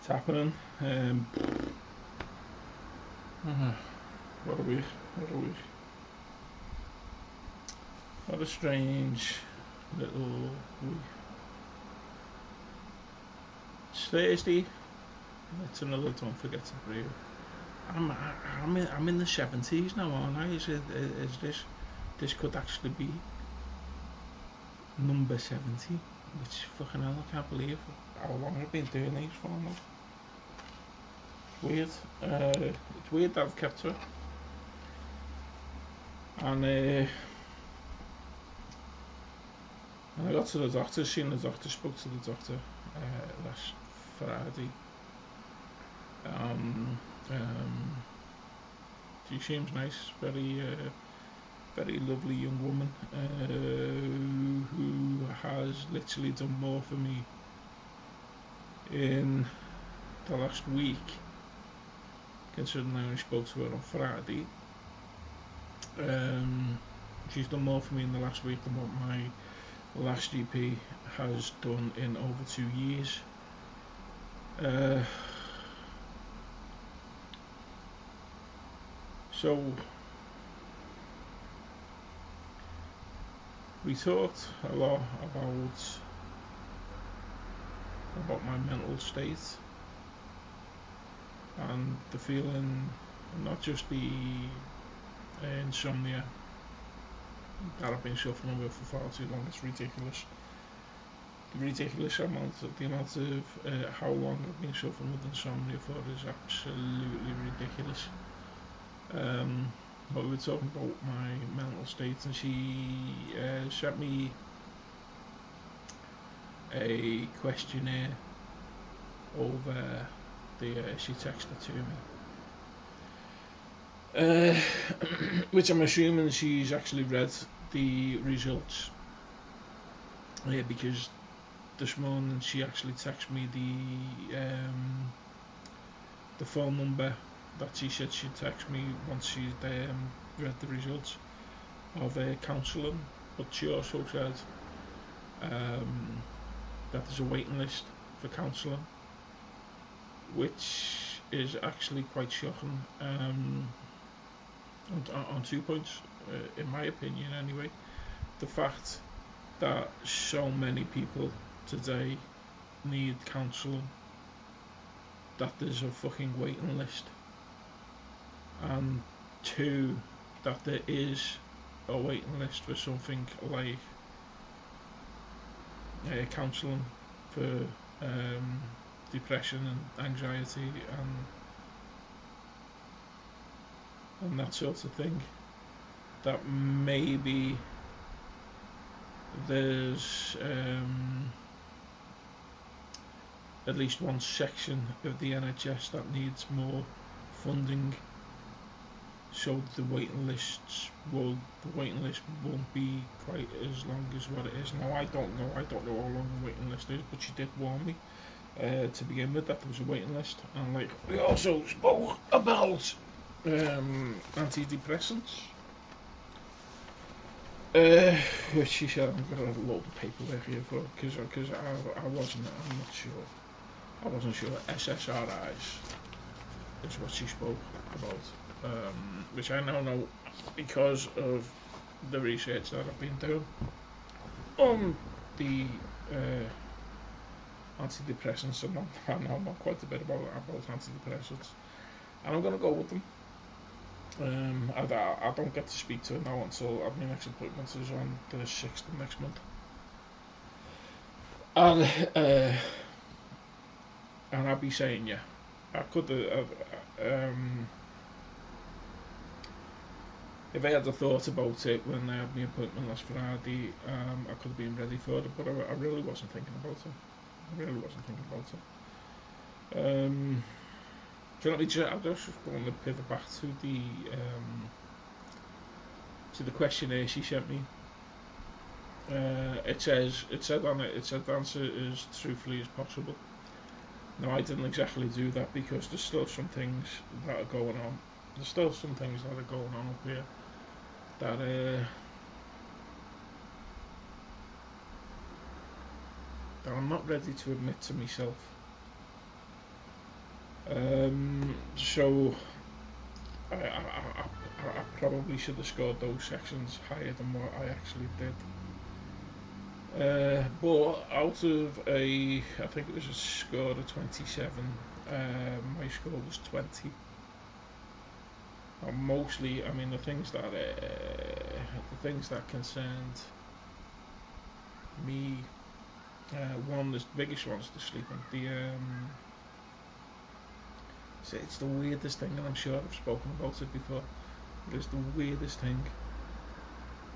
happening. What a week. What a week. What a strange little week. It's Thursday. It's another Don't Forget to Breathe. I'm in the 70s now, aren't I? Is this could actually be number 70? Which fucking hell, I can't believe how long I've been doing these for now. Weird. It's weird that I've kept to it. And I got to the doctor, seen the doctor, spoke to the doctor last Friday. She seems nice, very lovely young woman who has literally done more for me in the last week, considering I only spoke to her on Friday. She's done more for me in the last week than what my last GP has done in over 2 years. So we talked a lot about my mental state and the feeling, not just the insomnia that I've been suffering with for far too long. It's ridiculous. The amount of how long I've been suffering with insomnia for is absolutely ridiculous. But we were talking about my mental state, and she sent me a questionnaire over she texted it to me, which I'm assuming she's actually read the results, because this morning she actually texted me the phone number that she said she'd text me once she'd read the results of counselling. But she also said that there's a waiting list for counselling, which is actually quite shocking on 2 points, in my opinion anyway. The fact that so many people today need counselling, that there's a fucking waiting list, and 2, that there is a waiting list for something like counselling for depression and anxiety and that sort of thing. That maybe there's at least one section of the NHS that needs more funding, so the waiting list won't be quite as long as what it is now. I don't know how long the waiting list is, but she did warn me to begin with that there was a waiting list. And like, we also spoke about antidepressants, which she said I'm gonna load the paperwork here for, because I'm not sure. I wasn't sure. SSRIs is what she spoke about, which I now know because of the research that I've been doing on the antidepressants, and I know quite a bit about antidepressants, and I'm gonna go with them. I don't get to speak to her now until my next appointment is on the 6th of next month, and I'll be saying, yeah, I could if I had the thought about it when I had my appointment last Friday, I could have been ready for it, but I really wasn't thinking about it. So let me just, I'm just going to pivot back to the questionnaire she sent me. It said on it, the answer as truthfully as possible. Now, I didn't exactly do that because there's still some things that are going on. Up here that I'm not ready to admit to myself. So I probably should have scored those sections higher than what I actually did. But out of I think it was a score of 27, my score was 20. And mostly, I mean, the things that concerned me, one, the biggest one's the sleeping. It's the weirdest thing, and I'm sure I've spoken about it before. But it's the weirdest thing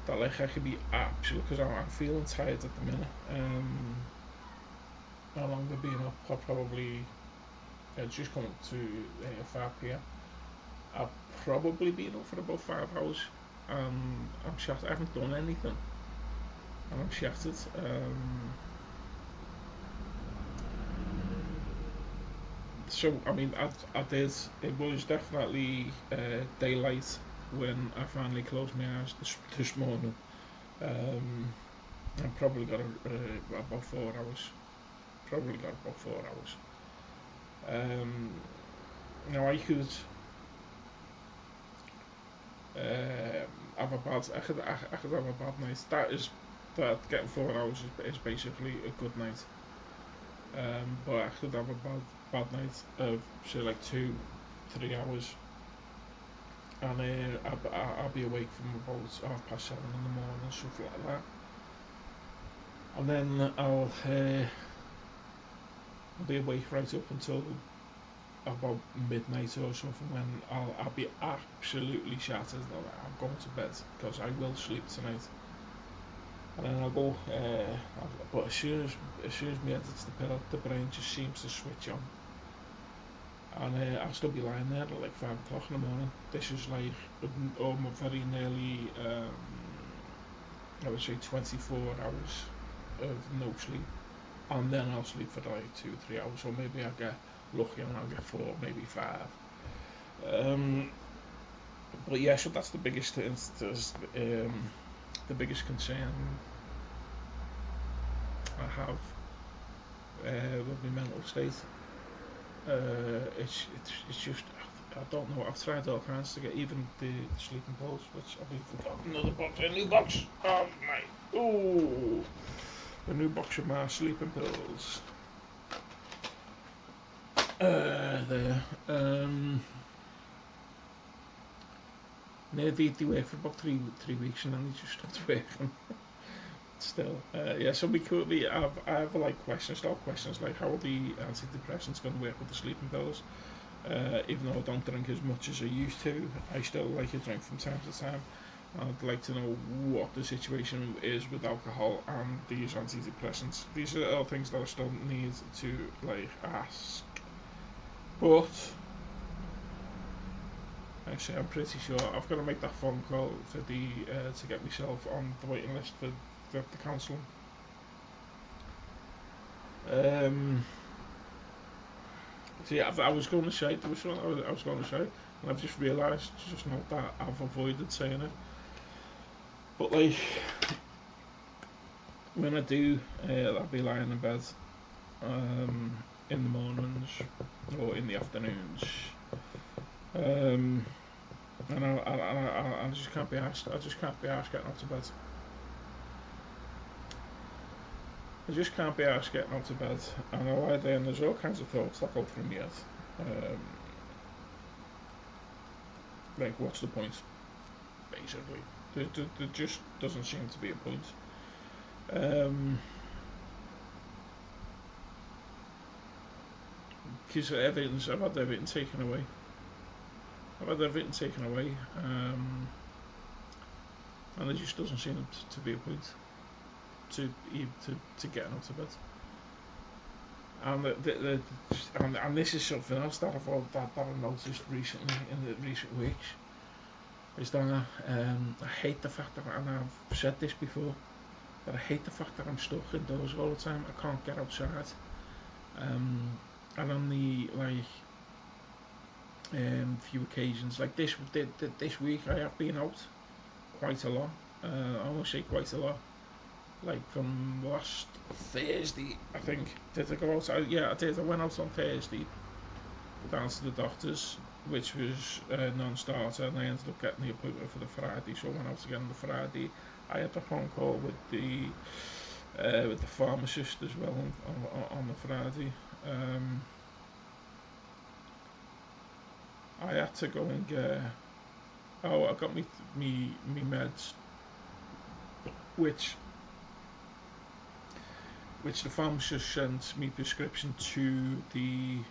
that like I could be absolute because I'm feeling tired at the minute. How long I've been up? I'll probably just come up to 5 p.m. I've probably been up for about 5 hours. I'm shattered. I haven't done anything, and I'm shattered. So I mean, I did. It was definitely daylight when I finally closed my eyes this morning. I probably got about 4 hours. Probably got about 4 hours. Now I could have a bad. I could have a bad night. That getting 4 hours is basically a good night. But I could have a bad night of say like 2, 3 hours, and I'll be awake from about 7:30 in the morning, stuff like that. And then I'll be awake right up until about midnight or something when I'll be absolutely shattered. I'm going to bed because I will sleep tonight. And then I'll go, but as soon as my head hits the pillow, the brain just seems to switch on. And I'll still be lying there at like 5 o'clock in the morning. This is like almost very nearly, I would say 24 hours of no sleep. And then I'll sleep for like 2 or 3 hours, or maybe I'll get lucky and I'll get 4, maybe 5. But yeah, so that's the biggest the biggest concern I have with my mental state. It's just I don't know. I've tried all kinds to get even the sleeping pills, which I've got another box, a new box. Oh my! Ooh, a new box of my sleeping pills. There. They work for about three weeks and then they just stopped working. Still, yeah. So we currently I have like questions like how are the antidepressants going to work with the sleeping pills? Even though I don't drink as much as I used to, I still like to drink from time to time. I'd like to know what the situation is with alcohol and these antidepressants. These are all things that I still need to like ask. But actually, I'm pretty sure I've got to make that phone call for the to get myself on the waiting list for the counselling. So yeah, I was going to say there was something I was going to say, and I've just realised just now that I've avoided saying it. But like when I do, I'll be lying in bed in the mornings or in the afternoons, and I just can't be asked. I just can't be asked getting out of bed. I just can't be asked getting out of bed. And I lie there and there's all kinds of thoughts that go through my head. Um, like, what's the point? Basically, there just doesn't seem to be a point. Because I've had everything taken away. And there just doesn't seem to be a point to getting out of bed. And this is something else that I've noticed recently in the recent weeks. Is that I hate the fact that, and I've said this before, that I hate the fact that I'm stuck indoors all the time. I can't get outside. And on the few occasions like this week, I have been out quite a lot. I almost say quite a lot. Like from last Thursday, I think. Did I go outside? Yeah, I did. I went out on Thursday. down to the doctors, which was a non-starter, and I ended up getting the appointment for the Friday. So I went out again on the Friday. I had a phone call with the pharmacist as well on the Friday. I had to go and get. Oh, I got me meds, which the pharmacist sent me prescription to the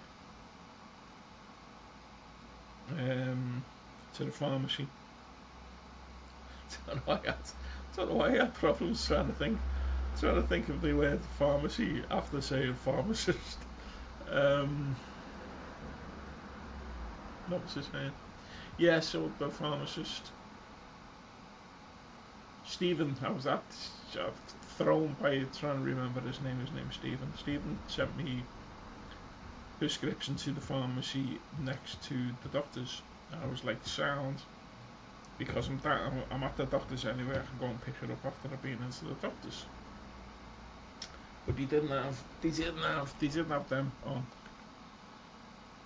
pharmacy. Don't know why I had problems trying to think of the word pharmacy after saying pharmacist. What was his name? Yeah, so the pharmacist Stephen. I was thrown by trying to remember his name. His name's Stephen. Stephen sent me prescription to the pharmacy next to the doctor's. And I was like, sound, because I'm at the doctor's anyway. I can go and pick it up after I've been into the doctor's. But they didn't have them on.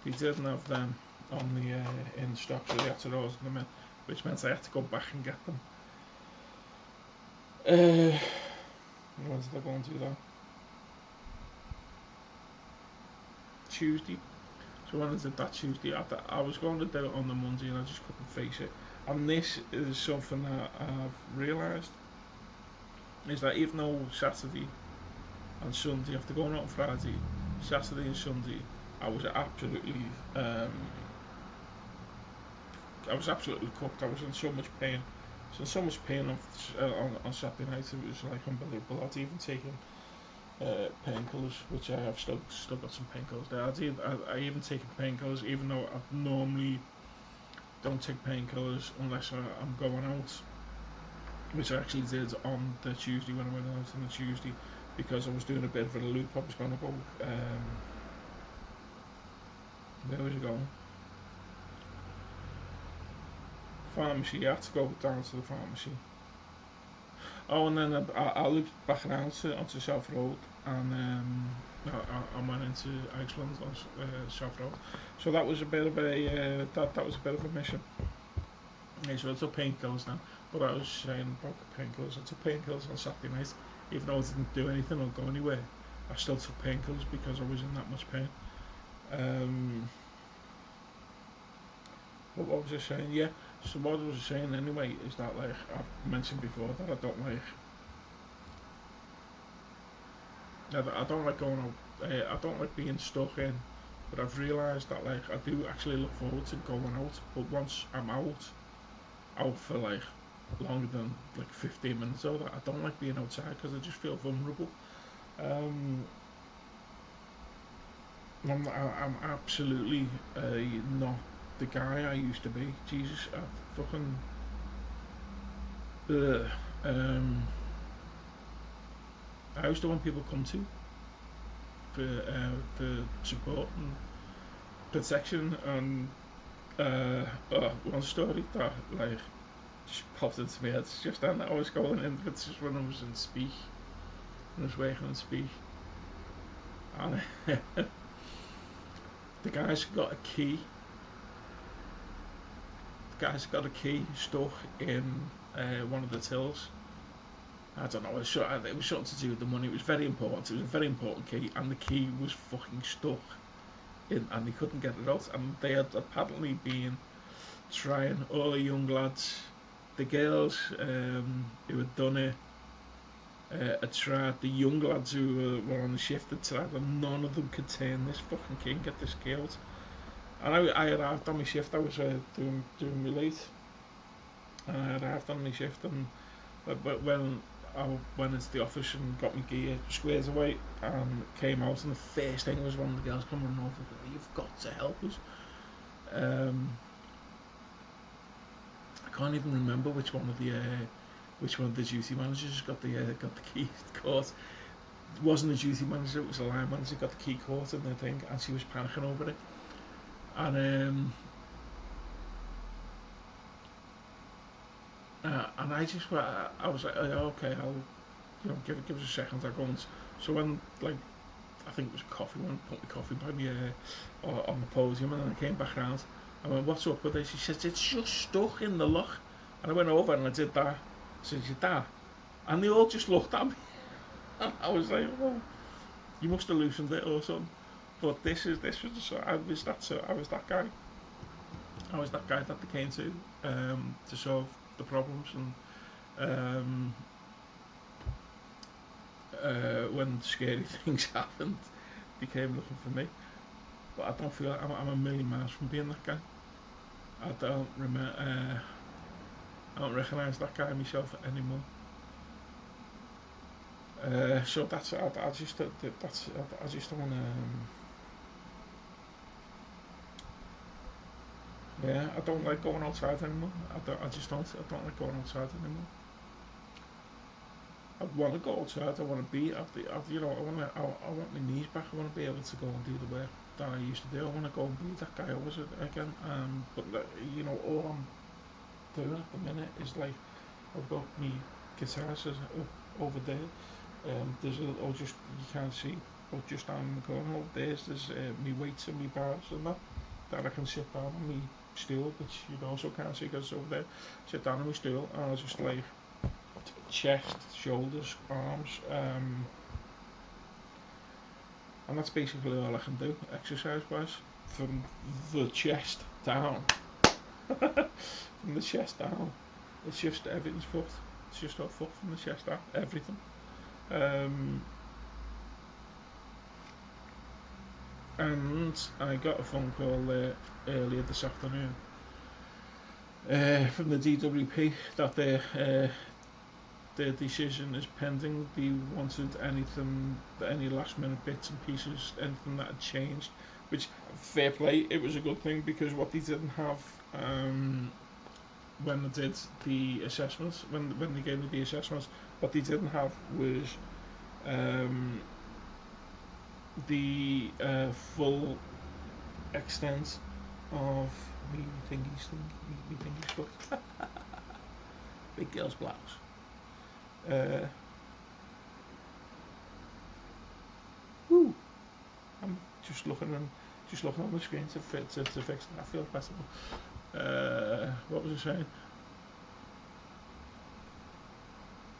They didn't have them on the in stock, so they had to order them in, which meant I had to go back and get them. When did I go and do that? Tuesday. So when I did that Tuesday, I was going to do it on the Monday and I just couldn't face it. And this is something that I've realised, is that even though Saturday and Sunday, after going out on Friday, Saturday and Sunday, I was absolutely cooked. I was in so much pain. I was in so much pain on Saturday night. It was like unbelievable. I'd even taken painkillers, which I have still got some painkillers there. I even taken painkillers, even though I normally don't take painkillers unless I'm going out, which I actually did on the Tuesday when I went out on the Tuesday, because I was doing a bit of a loop. I was going to go. Where was I going? Pharmacy. I had to go down to the pharmacy. Oh, and then I looped back around onto South Road, and I went into Iceland on South Road. So that was a bit of a that was a bit of a mission. Okay, so I took painkillers now, but I was saying about painkillers. I took painkillers on Saturday night, even though I didn't do anything or go anywhere. I still took painkillers because I was in that much pain. But what was I saying? Yeah. So what I was saying anyway is that, like I've mentioned before, that I don't like going out. I don't like being stuck in. But I've realised that, like, I do actually look forward to going out. But once I'm out for like longer than like 15 minutes or that, I don't like being outside because I just feel vulnerable. I'm absolutely not the guy I used to be. Jesus, I fucking. I used to want people to come to for support and protection. And one story that like just popped into my head. It's just then I was going in. It's just when I was in Speak. When I was working in Speak, and the guy's got a key. The guy's got a key stuck in one of the tills. I don't know. It was something to do with the money. It was very important. It was a very important key, and the key was fucking stuck in, and they couldn't get it out. And they had apparently been trying, all the young lads, the girls who had done it, had tried. The young lads who were on the shift had tried, and none of them could turn this fucking key and get this key out. And I arrived on my shift. I was doing me late, and I arrived on my shift, and when I went into the office and got my gear squared away and came out, and the first thing was one of the girls coming over, "You've got to help us." I can't even remember which one of the duty managers got the key caught. It wasn't a duty manager; it was a line manager. Got the key caught in the thing, and she was panicking over it. And I just I was like, oh, okay, I'll give us a second. I'll go and so when like I think it was coffee. One put my coffee by me on the podium, and then I came back round. I went, "What's up with this?" She says, "It's just stuck in the lock." And I went over and I did that. I said, "You that?" And they all just looked at me. And I was like, "Oh, you must have loosened it or something." But this was I was that guy. I was that guy that they came to solve the problems, and when scary things happened, they came looking for me. But I don't feel like I'm a million miles from being that guy. I don't remember. I don't recognise that guy myself anymore. So that's I just that's I just don't want to. Yeah, I don't like going outside anymore. I just don't. I don't like going outside anymore. I want to go outside. I want to be at the. You know, I want my knees back. I want to be able to go and do the work that I used to do. I want to go and be that guy I was again. But you know, all I'm doing at the minute is like I've got my guitars over there. There's a oh just you can't see, but just down in the corner over there's me weights and me bars and that I can sit down on me stool, which you also can't see because it's over there. Sit down on my stool and I just like chest, shoulders, arms, and that's basically all I can do exercise wise from the chest down. From the chest down, it's just everything's fucked. It's just all fucked from the chest down, everything. Um, and I got a phone call earlier this afternoon from the DWP that their decision is pending. They wanted any last minute bits and pieces, anything that had changed, which fair play, it was a good thing because what they didn't have when they did the assessments, when they gave me the assessments, what they didn't have was the full extent of me thingy's stuff. Big girl's blouse. Woo! I'm just looking on the screen to fix it. I feel better. What was I saying?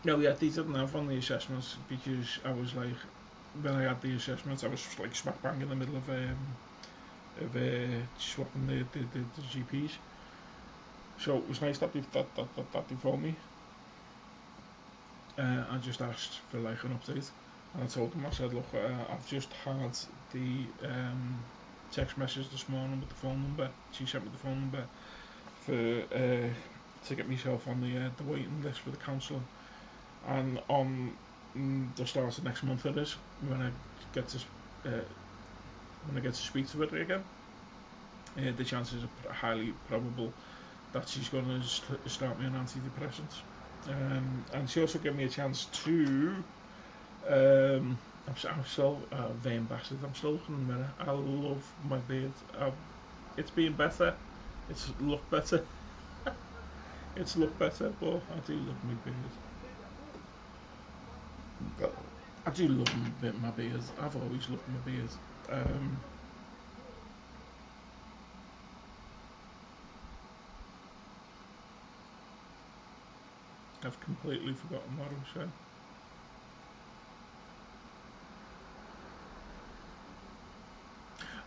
No, yeah, they didn't have on the assessments because I was like, when I had the assessments, I was like smack bang in the middle of swapping the GPs. So it was nice that they phoned me. I just asked for like an update, and I told them, I said, look, I've just had the text message this morning with the phone number. She sent me the phone number for to get myself on the waiting list for the counselling, and on the start of next month it is when I get to speak to her again. The chances are highly probable that she's going to start me on antidepressants. And she also gave me a chance to. I'm still vain bastard. I'm still looking in the mirror. I love my beard. It's been better. It's looked better. It's looked better, but I do love my beard. I do love my beard. I've always loved my beard. I've completely forgotten what I was saying.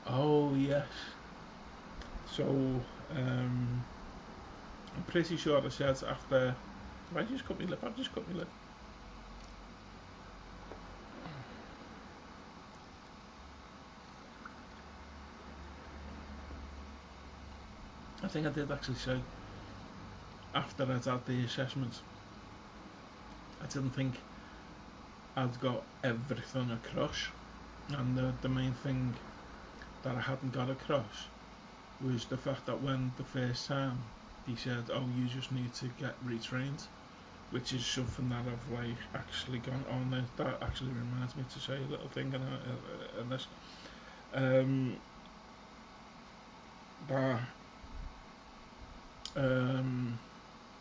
Oh yes. So I'm pretty sure I said after. Have I just cut my lip? I've just cut my lip. I think I did actually say after I'd had the assessment, I didn't think I'd got everything across, and the main thing that I hadn't got across was the fact that when the first time he said, "Oh, you just need to get retrained," which is something that I've like actually gone on there. That actually reminds me to say a little thing in this. That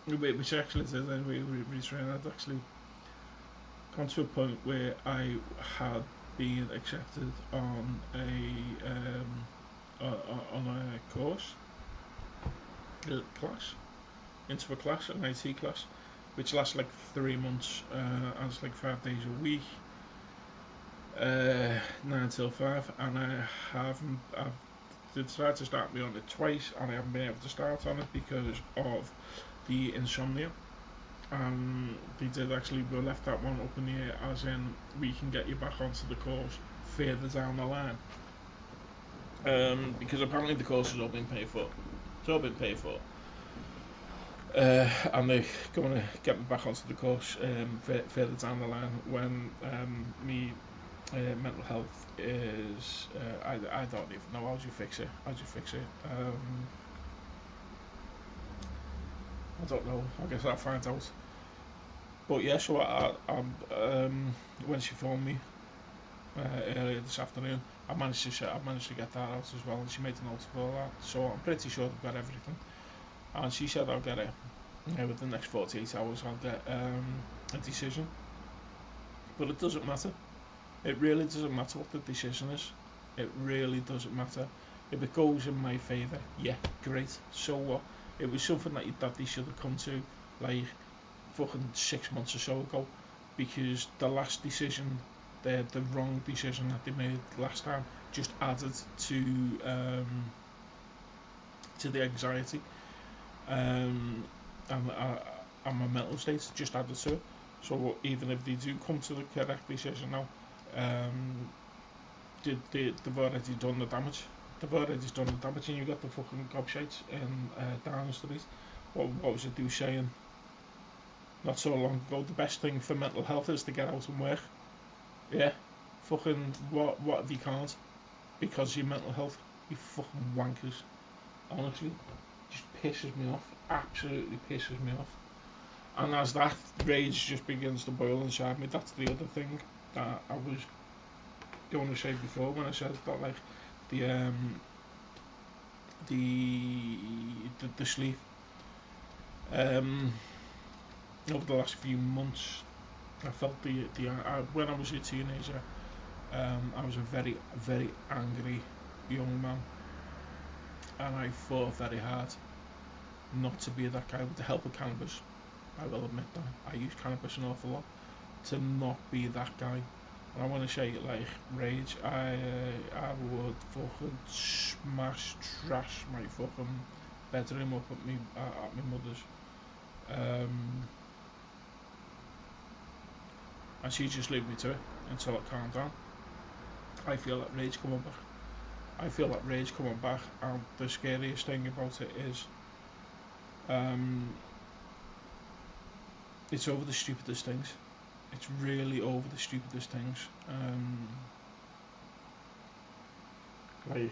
which actually says that retrain. I'd actually gone to a point where I had being accepted on a course, a class, into a class, an IT class, which lasts like 3 months, and it's like 5 days a week, 9 till 5, and I've they tried to start me on it twice, and I haven't been able to start on it because of the insomnia. They did actually, we left that one up in the air, as in we can get you back onto the course further down the line, because apparently the course has all been paid for. It's all been paid for. And they're going to get me back onto the course further down the line when me mental health is. I don't even know how do you fix it. How do you fix it? I don't know. I guess I'll find out. But yeah, so when she phoned me earlier this afternoon, I managed to get that out as well, and she made a note of all that. So I'm pretty sure they've got everything. And she said I'll get it within the next 48 hours. I'll get a decision. But it doesn't matter. It really doesn't matter what the decision is. It really doesn't matter. If it goes in my favour, yeah, great. So what? It was something that they should have come to like fucking 6 months or so ago, because the last decision, the wrong decision that they made last time, just added to the anxiety, and my mental state just added to it. So even if they do come to the correct decision now, they've already done the damage. They've already done the damage, and you got the fucking gobshites in Downing Street. What was it they were saying not so long ago? The best thing for mental health is to get out and work. Yeah, fucking what if you can't because of your mental health? You fucking wankers. Honestly, just pisses me off. Absolutely pisses me off. And as that rage just begins to boil inside me, that's the other thing that I was going to say before when I said that, like the sleep. Over the last few months, I felt when I was a teenager, I was a very, very angry young man, and I fought very hard not to be that guy. With the help of cannabis, I will admit that I use cannabis an awful lot, to not be that guy. And I want to say, like, rage, I would fucking trash my fucking bedroom up at my mother's, and she just leave me to it until it calmed down. I feel that rage coming back. And the scariest thing about it is, it's over the stupidest things. It's really over the stupidest things. Like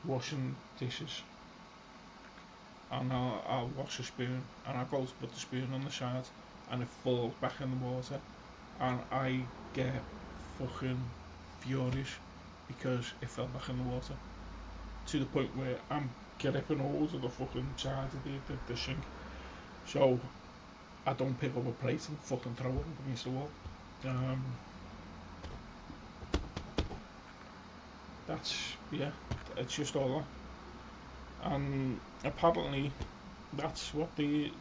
washing dishes, and I'll wash a spoon, and I'll go to put the spoon on the side, and it falls back in the water, and I get fucking furious because it fell back in the water, to the point where I'm gripping hold of the fucking side of the sink, so I don't pick up a plate and fucking throw it up against the wall. It's just all that. And apparently that's what these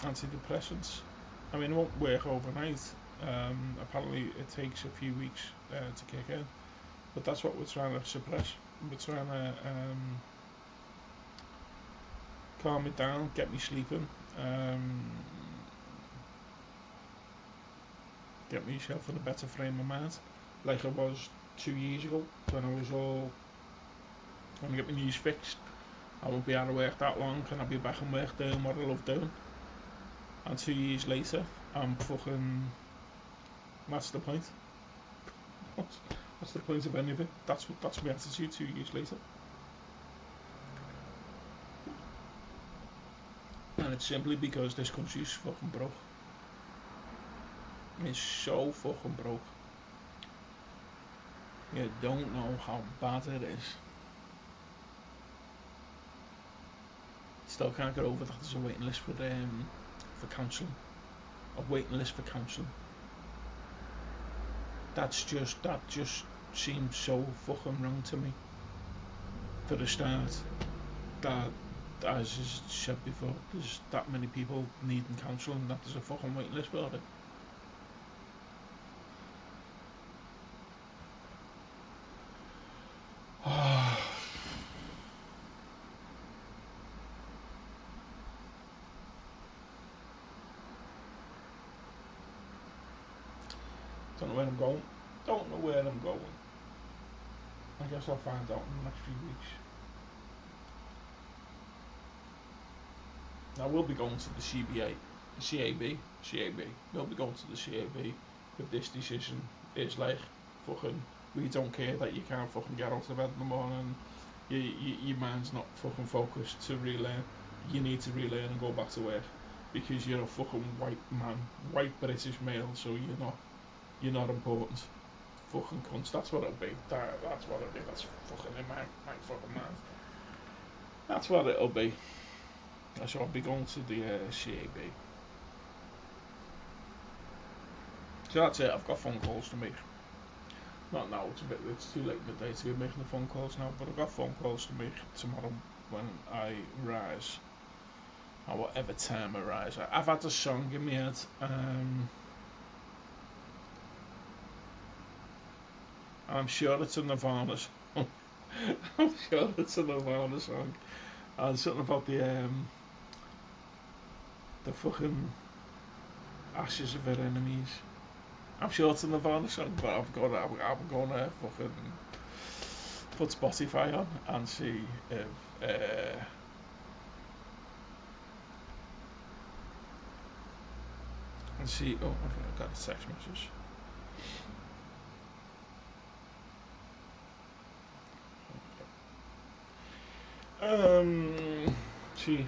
antidepressants, I mean, it won't work overnight. Apparently it takes a few weeks to kick in, but that's what we're trying to suppress. We're trying to calm me down, get me sleeping, get myself in a better frame of mind, like I was 2 years ago when I was all trying to get my knees fixed. I won't be out of work that long, and I'll be back in work doing what I love doing. And 2 years later, I'm fucking. That's the point. What's the point of any of it? That's my attitude 2 years later. And it's simply because this country's fucking broke. It's so fucking broke. You don't know how bad it is. Still can't get over that there's a waiting list for counselling. A waiting list for counselling. that just seems so fucking wrong to me. For the start, that as is said before, there's that many people needing counselling that there's a fucking waiting list for it. Don't know where I'm going. Don't know where I'm going. I guess I'll find out in the next few weeks. I will be going to the CAB. We'll be going to the CAB if this decision is like fucking. We don't care that you can't fucking get out of bed in the morning. Your mind's not fucking focused to relearn. You need to relearn and go back to work because you're a fucking white man, white British male. So you're not important. Fucking cunts. That's what it'll be. That's what it'll be. That's fucking in my fucking mind. That's what it'll be. So I'll be going to the CAB. So that's it. I've got phone calls to make. Not now. It's too late in the day to be making the phone calls now. But I've got phone calls to make tomorrow when I rise, or whatever time I rise. I've had a song in my head. I'm sure it's a Nirvana song. I'm sure it's a Nirvana song. And something about the fucking ashes of her enemies. I'm sure it's a Nirvana song, but I'm gonna fucking put Spotify on and see if and see. Oh, I've got a text message. See.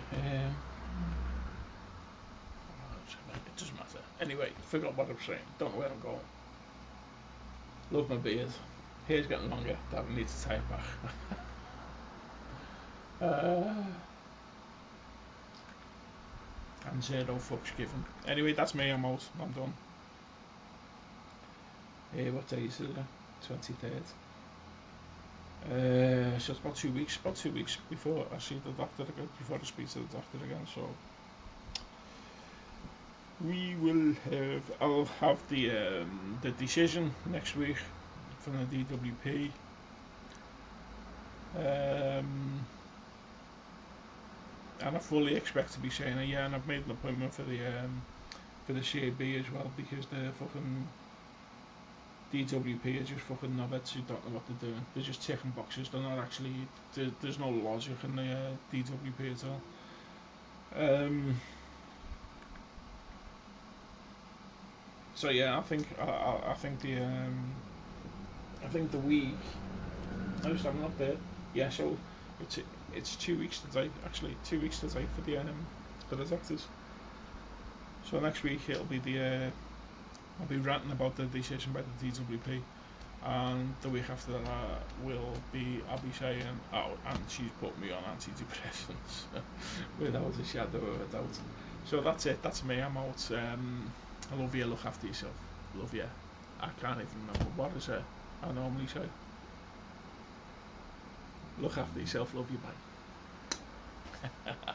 It doesn't matter. Anyway, forgot what I'm saying. Don't know where I'm going. Love my beard. Hair's getting longer. That I need to tie it back. And zero fucks given. Anyway, that's me. I'm out. I'm done. Hey, what day is it? 23rd. So it's about 2 weeks. About 2 weeks before I see the doctor again. Before I speak to the doctor again. So we will have. I'll have the decision next week from the DWP. And I fully expect to be saying it, yeah, and I've made an appointment for the CAB as well because the fucking DWP are just fucking knobheads who don't know what they're doing. They're just ticking boxes. They're not actually. There's no logic in the DWP at all. So yeah, I think the week. No, so I'm not there. Yeah, so it's 2 weeks today. Actually, 2 weeks today for the doctors. So next week it'll be I'll be ranting about the decision by the DWP, and the week after that I'll be saying, oh, and she's put me on antidepressants without a shadow of a doubt. So that's it. That's me. I'm out. I love you. Look after yourself. Love you. I can't even remember what is it I normally say. Look after yourself. Love you. Bye.